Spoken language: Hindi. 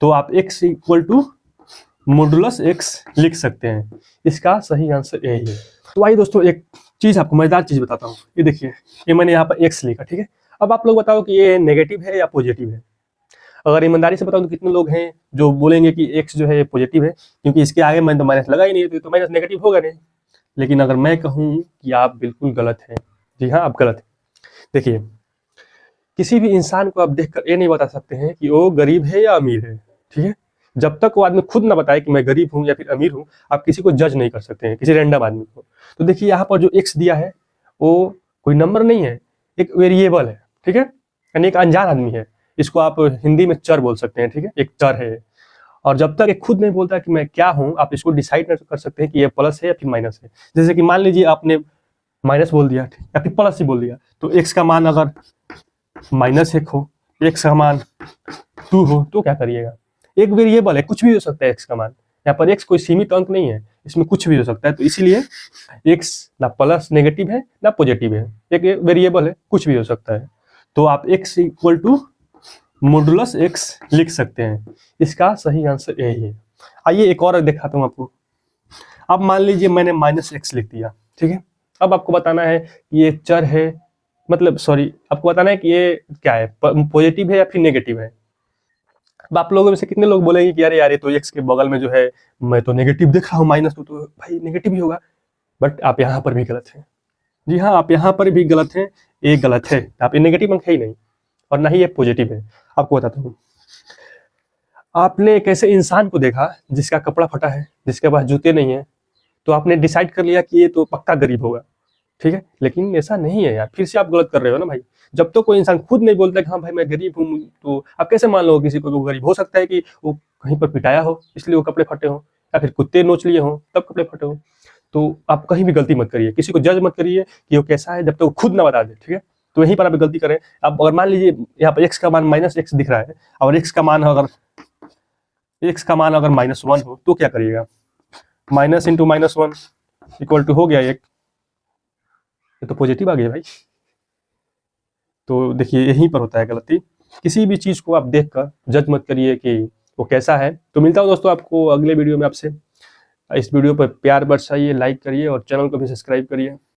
तो आप x equal to modulus x लिख सकते हैं। इसका सही आंसर यही है। तो आइए दोस्तों एक चीज आपको मजेदार चीज बताता हूँ। ये देखिए, ये मैंने यहाँ पर x लिखा, ठीक है। अब आप लोग बताओ कि ये नेगेटिव है या पॉजिटिव है। अगर ईमानदारी से बताऊं तो कितने लोग हैं जो बोलेंगे कि x जो है पॉजिटिव है, क्योंकि इसके आगे मैंने तो माइनस लगा ही नहीं, तो माइनस नेगेटिव होगा नहीं। लेकिन अगर मैं कहूँ कि आप बिल्कुल गलत हैं, जी हाँ आप गलत हैं। देखिए, किसी भी इंसान को आप देखकर ये नहीं बता सकते हैं कि वो गरीब है या अमीर है, ठीक है। जब तक वो आदमी खुद ना बताए कि मैं गरीब हूँ या फिर अमीर हूँ, आप किसी को जज नहीं कर सकते हैं, किसी रैंडम आदमी को। तो देखिए यहाँ पर जो एक्स दिया है वो कोई नंबर नहीं है, एक वेरिएबल है, ठीक है। यानी एक अनजान आदमी है, इसको आप हिंदी में चर बोल सकते हैं, ठीक है, एक चर है। और जब तक ये खुद नहीं बोलता कि मैं क्या हूँ, आप इसको डिसाइड नहीं कर सकते हैं कि ये प्लस है या फिर माइनस है। जैसे कि मान लीजिए आपने माइनस बोल दिया या फिर प्लस ही बोल दिया, तो एक्स का मान अगर -1 हो, एक्स का मान 2 हो, तो क्या करिएगा। एक वेरिएबल है, कुछ भी हो सकता है एक्स का मान। यहाँ पर एक्स कोई सीमित अंक नहीं है, इसमें कुछ भी हो सकता है। तो इसीलिए एक्स ना प्लस नेगेटिव है ना पॉजिटिव है, एक वेरिएबल है, कुछ भी हो सकता है। तो आप x equal to modulus x लिख सकते हैं। इसका सही आंसर यही है। आइए एक और दिखाता हूँ आपको। अब मान लीजिए मैंने -x लिख दिया, ठीक है। अब आपको बताना है कि ये चर है, मतलब सॉरी, आपको बताना है कि ये क्या है, पॉजिटिव है या फिर नेगेटिव है। अब आप लोगों में से कितने लोग बोलेंगे कि अरे यार ये तो एक्स के बगल में जो है मैं तो नेगेटिव देख रहा हूँ, माइनस, तो भाई नेगेटिव ही होगा। बट आप यहाँ पर भी गलत हैं। जी हाँ, आप यहाँ पर भी गलत हैं। ये गलत है, आप ये नेगेटिव अंक है ही नहीं, और ना ही ये पॉजिटिव है। आपको बताता हूँ। आपने एक ऐसे इंसान को देखा जिसका कपड़ा फटा है, जिसके पास जूते नहीं है, तो आपने डिसाइड कर लिया कि ये तो पक्का गरीब होगा, ठीक है। लेकिन ऐसा नहीं है यार, फिर से आप गलत कर रहे हो ना भाई। जब तक तो कोई इंसान खुद नहीं बोलता कि हाँ भाई मैं गरीब हूँ, तो आप कैसे मान लो किसी को वो गरीब हो सकता है कि वो कहीं पर पिटाया हो इसलिए वो कपड़े फटे हो, या फिर कुत्ते नोच लिए हो तब कपड़े फटे हो। तो आप कहीं भी गलती मत करिए, किसी को जज मत करिए कि वो कैसा है, जब तक वो खुद ना बता दे, ठीक है। तो यहीं पर आप गलती करें। अब अगर मान लीजिए यहाँ पर एक्स का मान -x दिख रहा है, और एक्स का मान अगर -1 हो, तो क्या करिएगा। माइनस इंटू -1 इक्वल टू हो गया एक, ये तो पॉजिटिव आ गया भाई। तो देखिए यहीं पर होता है गलती। किसी भी चीज़ को आप देखकर जज मत करिए कि वो कैसा है। तो मिलता हूँ दोस्तों आपको अगले वीडियो में आपसे। इस वीडियो पर प्यार बरसाइए, लाइक करिए और चैनल को भी सब्सक्राइब करिए।